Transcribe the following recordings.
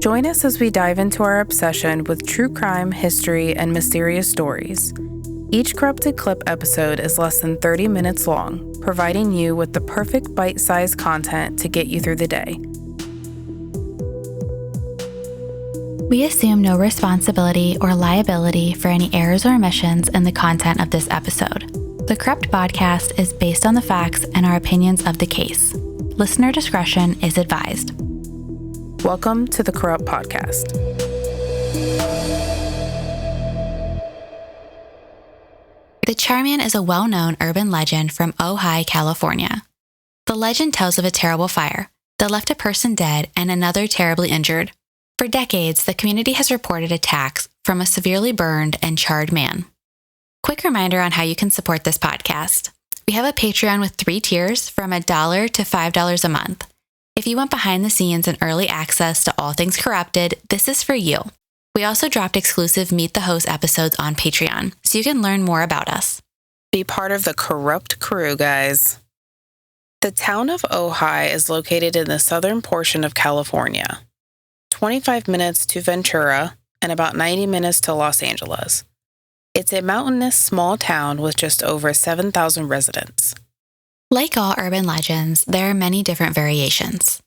Join us as we dive into our obsession with true crime, history, and mysterious stories. Each Corrupted Clip episode is less than 30 minutes long, providing you with the perfect bite-sized content to get you through the day. We assume no responsibility or liability for any errors or omissions in the content of this episode. The Corrupt Podcast is based on the facts and our opinions of the case. Listener discretion is advised. Welcome to the Corrupt Podcast. The Char Man is a well-known urban legend from Ojai, California. The legend tells of a terrible fire that left a person dead and another terribly injured. For decades, the community has reported attacks from a severely burned and charred man. Quick reminder on how you can support this podcast. We have a Patreon with 3 tiers from $1 to $5 a month. If you want behind the scenes and early access to all things corrupted, this is for you. We also dropped exclusive Meet the Host episodes on Patreon, so you can learn more about us. Be part of the corrupt crew, guys. The town of Ojai is located in the southern portion of California. 25 minutes to Ventura, and about 90 minutes to Los Angeles. It's a mountainous small town with just over 7,000 residents. Like all urban legends, there are many different variations.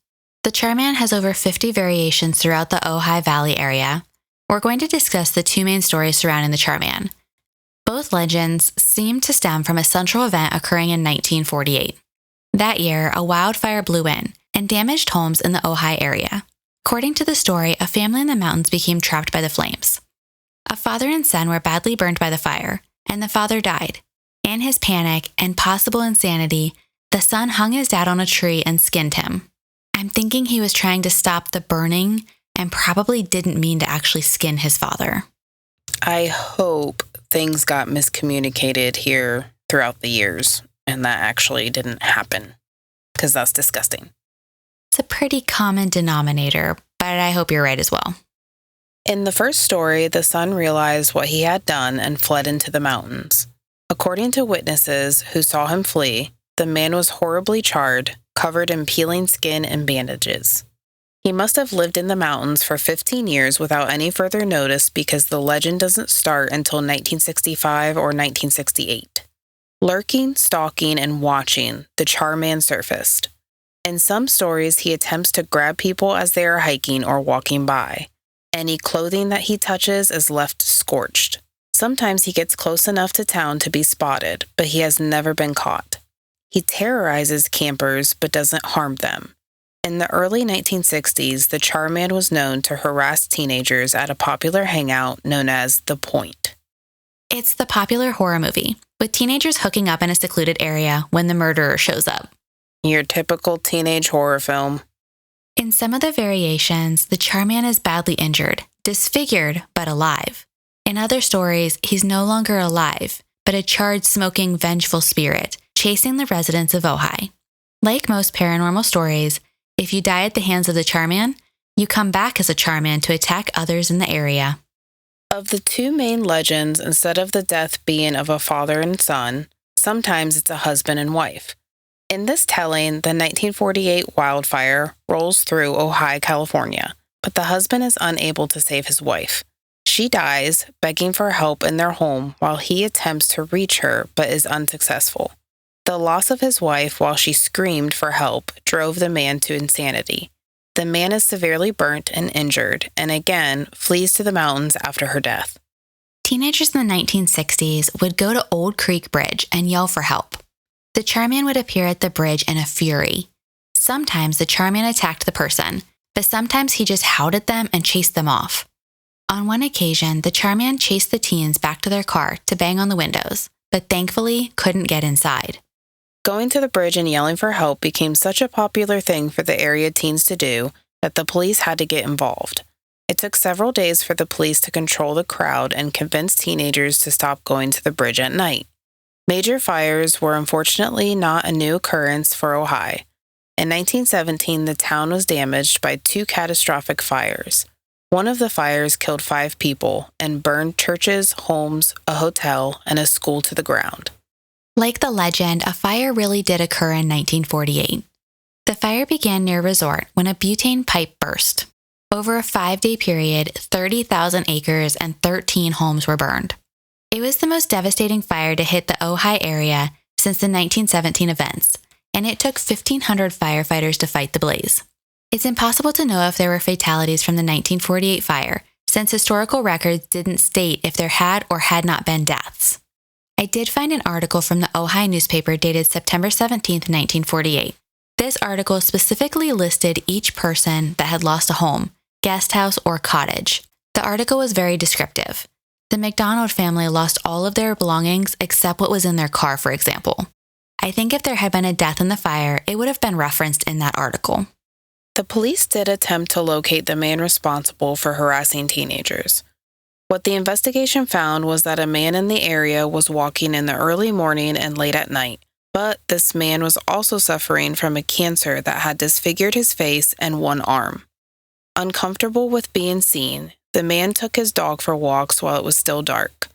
The Char Man has over 50 variations throughout the Ojai Valley area. We're going to discuss the 2 main stories surrounding the Char Man. Both legends seem to stem from a central event occurring in 1948. That year, a wildfire blew in and damaged homes in the Ojai area. According to the story, a family in the mountains became trapped by the flames. A father and son were badly burned by the fire, and the father died. In his panic and possible insanity, the son hung his dad on a tree and skinned him. I'm thinking he was trying to stop the burning and probably didn't mean to actually skin his father. I hope things got miscommunicated here throughout the years, and that actually didn't happen, because that's disgusting. It's a pretty common denominator, but I hope you're right as well. In the first story, the son realized what he had done and fled into the mountains. According to witnesses who saw him flee, the man was horribly charred, covered in peeling skin and bandages. He must have lived in the mountains for 15 years without any further notice because the legend doesn't start until 1965 or 1968. Lurking, stalking, and watching, the Char Man surfaced. In some stories, he attempts to grab people as they are hiking or walking by. Any clothing that he touches is left scorched. Sometimes he gets close enough to town to be spotted, but he has never been caught. He terrorizes campers but doesn't harm them. In the early 1960s, the Char Man was known to harass teenagers at a popular hangout known as The Point. It's the popular horror movie, with teenagers hooking up in a secluded area when the murderer shows up. Your typical teenage horror film. In some of the variations, the Char Man is badly injured, disfigured, but alive. In other stories, he's no longer alive, but a charred, smoking, vengeful spirit, chasing the residents of Ojai. Like most paranormal stories, if you die at the hands of the Char Man, you come back as a Char Man to attack others in the area. Of the 2 main legends, instead of the death being of a father and son, sometimes it's a husband and wife. In this telling, the 1948 wildfire rolls through Ojai, California, but the husband is unable to save his wife. She dies, begging for help in their home while he attempts to reach her but is unsuccessful. The loss of his wife while she screamed for help drove the man to insanity. The man is severely burnt and injured, and again flees to the mountains after her death. Teenagers in the 1960s would go to Old Creek Bridge and yell for help. The Char Man would appear at the bridge in a fury. Sometimes the Char Man attacked the person, but sometimes he just howled at them and chased them off. On one occasion, the Char Man chased the teens back to their car to bang on the windows, but thankfully couldn't get inside. Going to the bridge and yelling for help became such a popular thing for the area teens to do that the police had to get involved. It took several days for the police to control the crowd and convince teenagers to stop going to the bridge at night. Major fires were unfortunately not a new occurrence for Ojai. In 1917, the town was damaged by 2 catastrophic fires. One of the fires killed 5 people and burned churches, homes, a hotel, and a school to the ground. Like the legend, a fire really did occur in 1948. The fire began near a resort when a butane pipe burst. Over a 5-day period, 30,000 acres and 13 homes were burned. It was the most devastating fire to hit the Ojai area since the 1917 events, and it took 1,500 firefighters to fight the blaze. It's impossible to know if there were fatalities from the 1948 fire, since historical records didn't state if there had or had not been deaths. I did find an article from the Ojai newspaper dated September 17, 1948. This article specifically listed each person that had lost a home, guest house, or cottage. The article was very descriptive. The McDonald family lost all of their belongings except what was in their car, for example. I think if there had been a death in the fire, it would have been referenced in that article. The police did attempt to locate the man responsible for harassing teenagers. What the investigation found was that a man in the area was walking in the early morning and late at night, but this man was also suffering from a cancer that had disfigured his face and one arm. Uncomfortable with being seen, the man took his dog for walks while it was still dark.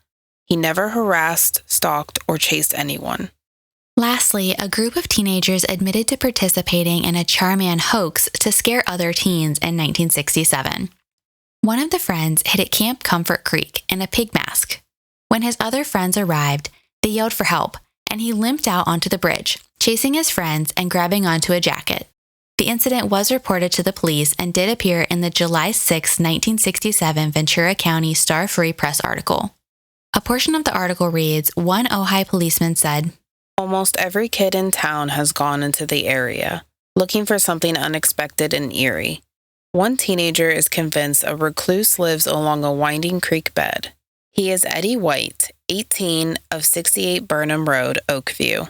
He never harassed, stalked, or chased anyone. Lastly, a group of teenagers admitted to participating in a Char Man hoax to scare other teens in 1967. One of the friends hid at Camp Comfort Creek in a pig mask. When his other friends arrived, they yelled for help, and he limped out onto the bridge, chasing his friends and grabbing onto a jacket. The incident was reported to the police and did appear in the July 6, 1967 Ventura County Star Free Press article. A portion of the article reads, one Ojai policeman said, "Almost every kid in town has gone into the area, looking for something unexpected and eerie. One teenager is convinced a recluse lives along a winding creek bed. He is Eddie White, 18 of 68 Burnham Road, Oakview.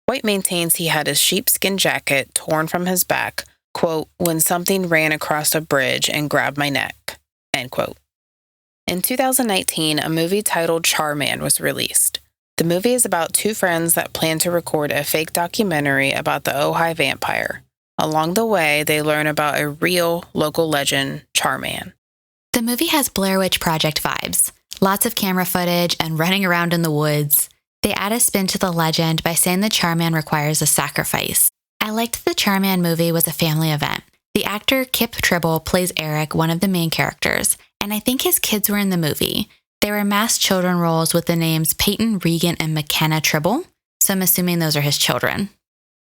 White maintains he had his sheepskin jacket torn from his back, quote, when something ran across a bridge and grabbed my neck," end quote. In 2019, a movie titled Char Man was released. The movie is about two friends that plan to record a fake documentary about the Ojai vampire. Along the way, they learn about a real local legend, Char Man. The movie has Blair Witch Project vibes. Lots of camera footage and running around in the woods. They add a spin to the legend by saying the Char Man requires a sacrifice. I liked the Char Man movie was a family event. The actor Kip Tribble plays Eric, one of the main characters, and I think his kids were in the movie. They were masked children roles with the names Peyton, Regan, and McKenna Tribble, so I'm assuming those are his children.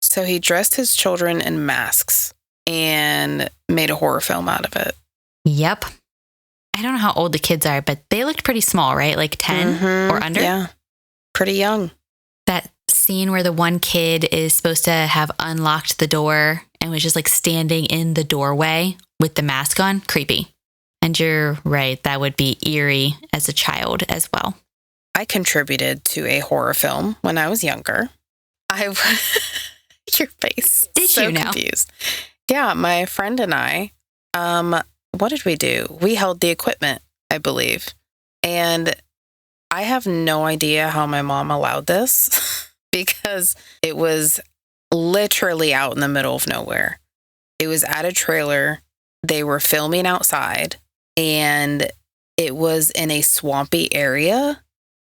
So he dressed his children in masks and made a horror film out of it. Yep. I don't know how old the kids are, but they looked pretty small, right? Like 10 or under? Yeah, pretty young. That scene where the one kid is supposed to have unlocked the door and was just like standing in the doorway with the mask on, creepy. And you're right, that would be eerie as a child as well. I contributed to a horror film when I was younger. Your face. Did so you know? Confused. Yeah, my friend and I, what did we do? We held the equipment, I believe. And I have no idea how my mom allowed this because it was literally out in the middle of nowhere. It was at a trailer. They were filming outside and it was in a swampy area.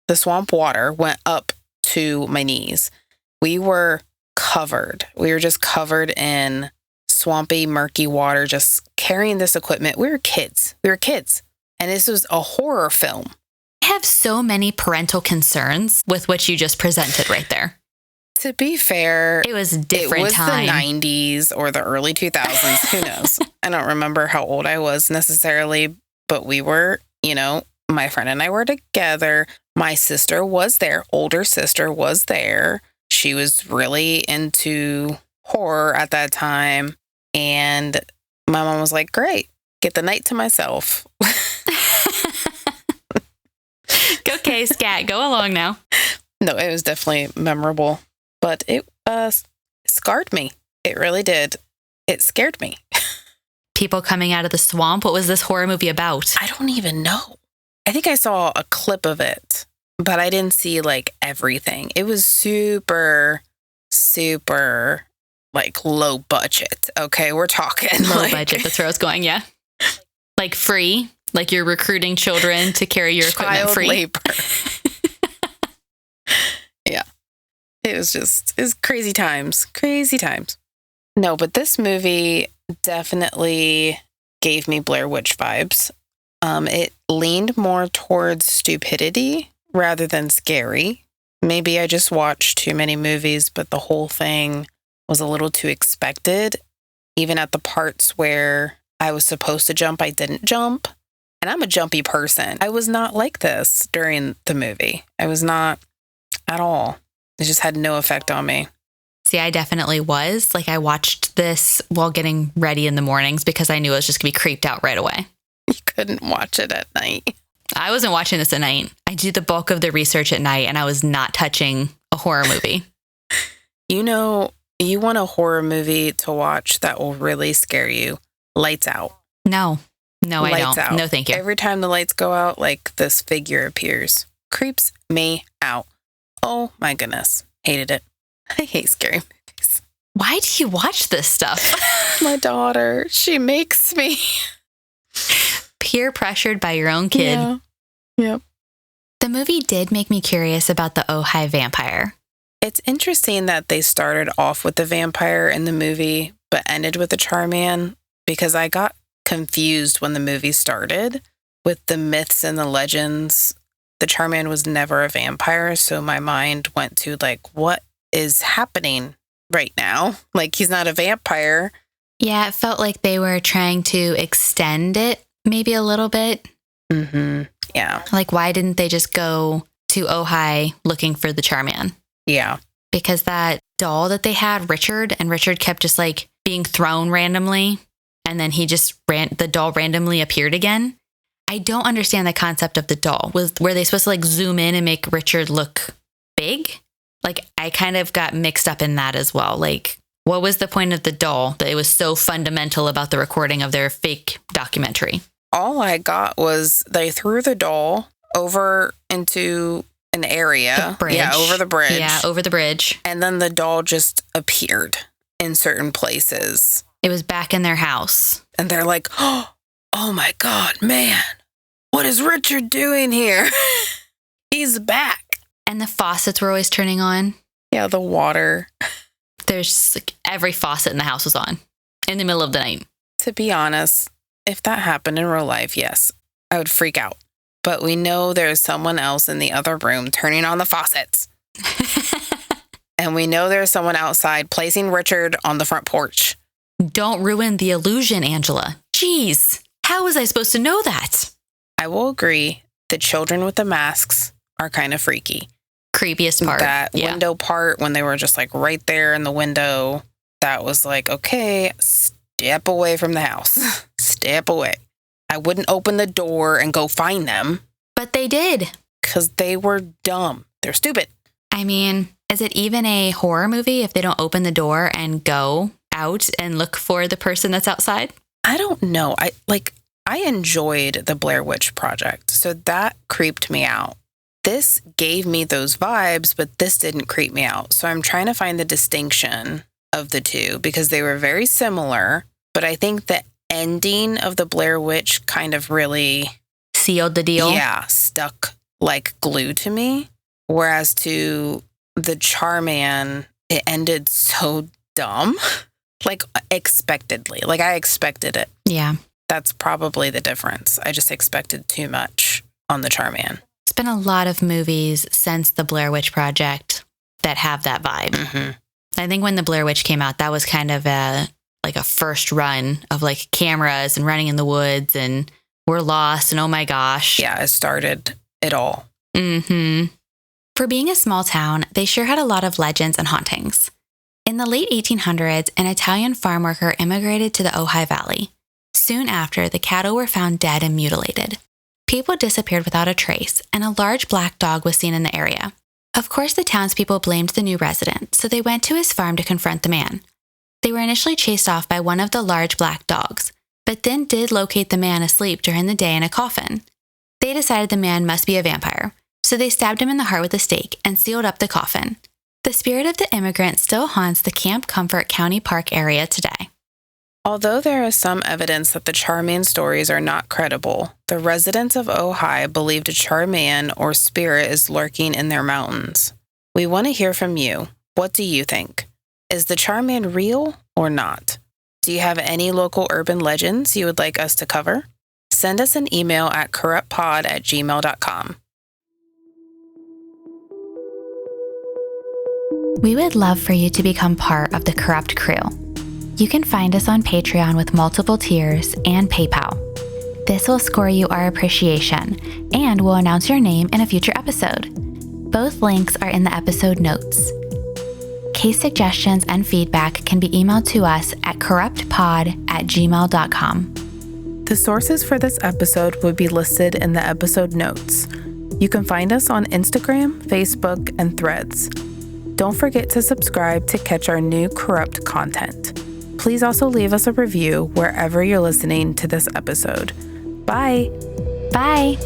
The swamp water went up to my knees. We were covered. We were just covered in swampy, murky water, just carrying this equipment. We were kids. And this was a horror film. I have so many parental concerns with what you just presented right there. To be fair, it was a different it was time. The 90s or the early 2000s. Who knows? I don't remember how old I was necessarily, but we were, my friend and I were together. My sister was there. Older sister was there. She was really into horror at that time. And my mom was like, great, get the night to myself. Okay, scat, go along now. No, it was definitely memorable, but it scarred me. It really did. It scared me. People coming out of the swamp. What was this horror movie about? I don't even know. I think I saw a clip of it, but I didn't see everything. It was super, super low budget. Okay, we're talking low budget. That's where I was going. Yeah, free. You're recruiting children to carry your equipment free. Labor. Yeah, it was crazy times. Crazy times. No, but this movie definitely gave me Blair Witch vibes. It leaned more towards stupidity rather than scary. Maybe I just watched too many movies, but the whole thing was a little too expected. Even at the parts where I was supposed to jump, I didn't jump. And I'm a jumpy person. I was not like this during the movie. I was not at all. It just had no effect on me. See, I definitely was. Like, I watched this while getting ready in the mornings because I knew I was just going to be creeped out right away. You couldn't watch it at night. I wasn't watching this at night. I do the bulk of the research at night, and I was not touching a horror movie. You know, you want a horror movie to watch that will really scare you. Lights Out. No, I don't. Out. No, thank you. Every time the lights go out, like this figure appears. Creeps me out. Oh my goodness. Hated it. I hate scary movies. Why do you watch this stuff? My daughter, she makes me. Peer pressured by your own kid. Yeah. Yep. The movie did make me curious about the Ojai vampire. It's interesting that they started off with the vampire in the movie, but ended with the Char Man, because I got confused when the movie started with the myths and the legends. The Char Man was never a vampire, so my mind went to like, what is happening right now? Like, he's not a vampire. Yeah, it felt like they were trying to extend it maybe a little bit. Mm-hmm. Yeah. Like, why didn't they just go to Ojai looking for the Char Man? Yeah. Because that doll that they had, Richard kept just like being thrown randomly. And then the doll randomly appeared again. I don't understand the concept of the doll. Were they supposed to like zoom in and make Richard look big? Like, I kind of got mixed up in that as well. Like, what was the point of the doll that it was so fundamental about the recording of their fake documentary? All I got was they threw the doll over into an area. The bridge. Yeah, over the bridge. Yeah, over the bridge. And then the doll just appeared in certain places. It was back in their house. And they're like, oh my God, man, what is Richard doing here? He's back. And the faucets were always turning on. Yeah, the water. There's like every faucet in the house was on in the middle of the night. To be honest, if that happened in real life, yes, I would freak out. But we know there's someone else in the other room turning on the faucets. And we know there's someone outside placing Richard on the front porch. Don't ruin the illusion, Angela. Jeez, how was I supposed to know that? I will agree, the children with the masks are kind of freaky. Creepiest part. That window part, when they were just like right there in the window, that was like, okay, step away from the house. Step away. I wouldn't open the door and go find them. But they did. Because they were dumb. They're stupid. I mean, is it even a horror movie if they don't open the door and go out and look for the person that's outside? I don't know. I enjoyed the Blair Witch Project, so that creeped me out. This gave me those vibes, but this didn't creep me out. So I'm trying to find the distinction of the two because they were very similar, but I think the ending of the Blair Witch kind of really sealed the deal. Yeah, stuck like glue to me. Whereas to the Char Man, it ended so dumb, like expectedly. Like I expected it. Yeah. That's probably the difference. I just expected too much on the Char Man. It's been a lot of movies since the Blair Witch Project that have that vibe. Mm-hmm. I think when the Blair Witch came out, that was kind of a first run of like cameras and running in the woods and we're lost and oh my gosh. Yeah, it started it all. Mm-hmm. For being a small town, they sure had a lot of legends and hauntings. In the late 1800s, an Italian farm worker immigrated to the Ojai Valley. Soon after, the cattle were found dead and mutilated. People disappeared without a trace, and a large black dog was seen in the area. Of course, the townspeople blamed the new resident, so they went to his farm to confront the man. They were initially chased off by one of the large black dogs, but then did locate the man asleep during the day in a coffin. They decided the man must be a vampire, so they stabbed him in the heart with a stake and sealed up the coffin. The spirit of the immigrant still haunts the Camp Comfort County Park area today. Although there is some evidence that the Char Man stories are not credible, the residents of Ojai believed a Char Man or spirit is lurking in their mountains. We want to hear from you. What do you think? Is the Char Man real or not? Do you have any local urban legends you would like us to cover? Send us an email at corruptpod@gmail.com. We would love for you to become part of the Corrupt crew. You can find us on Patreon with multiple tiers and PayPal. This will score you our appreciation and will announce your name in a future episode. Both links are in the episode notes. Case suggestions and feedback can be emailed to us at corruptpod@gmail.com. The sources for this episode would be listed in the episode notes. You can find us on Instagram, Facebook, and Threads. Don't forget to subscribe to catch our new Corrupt content. Please also leave us a review wherever you're listening to this episode. Bye! Bye!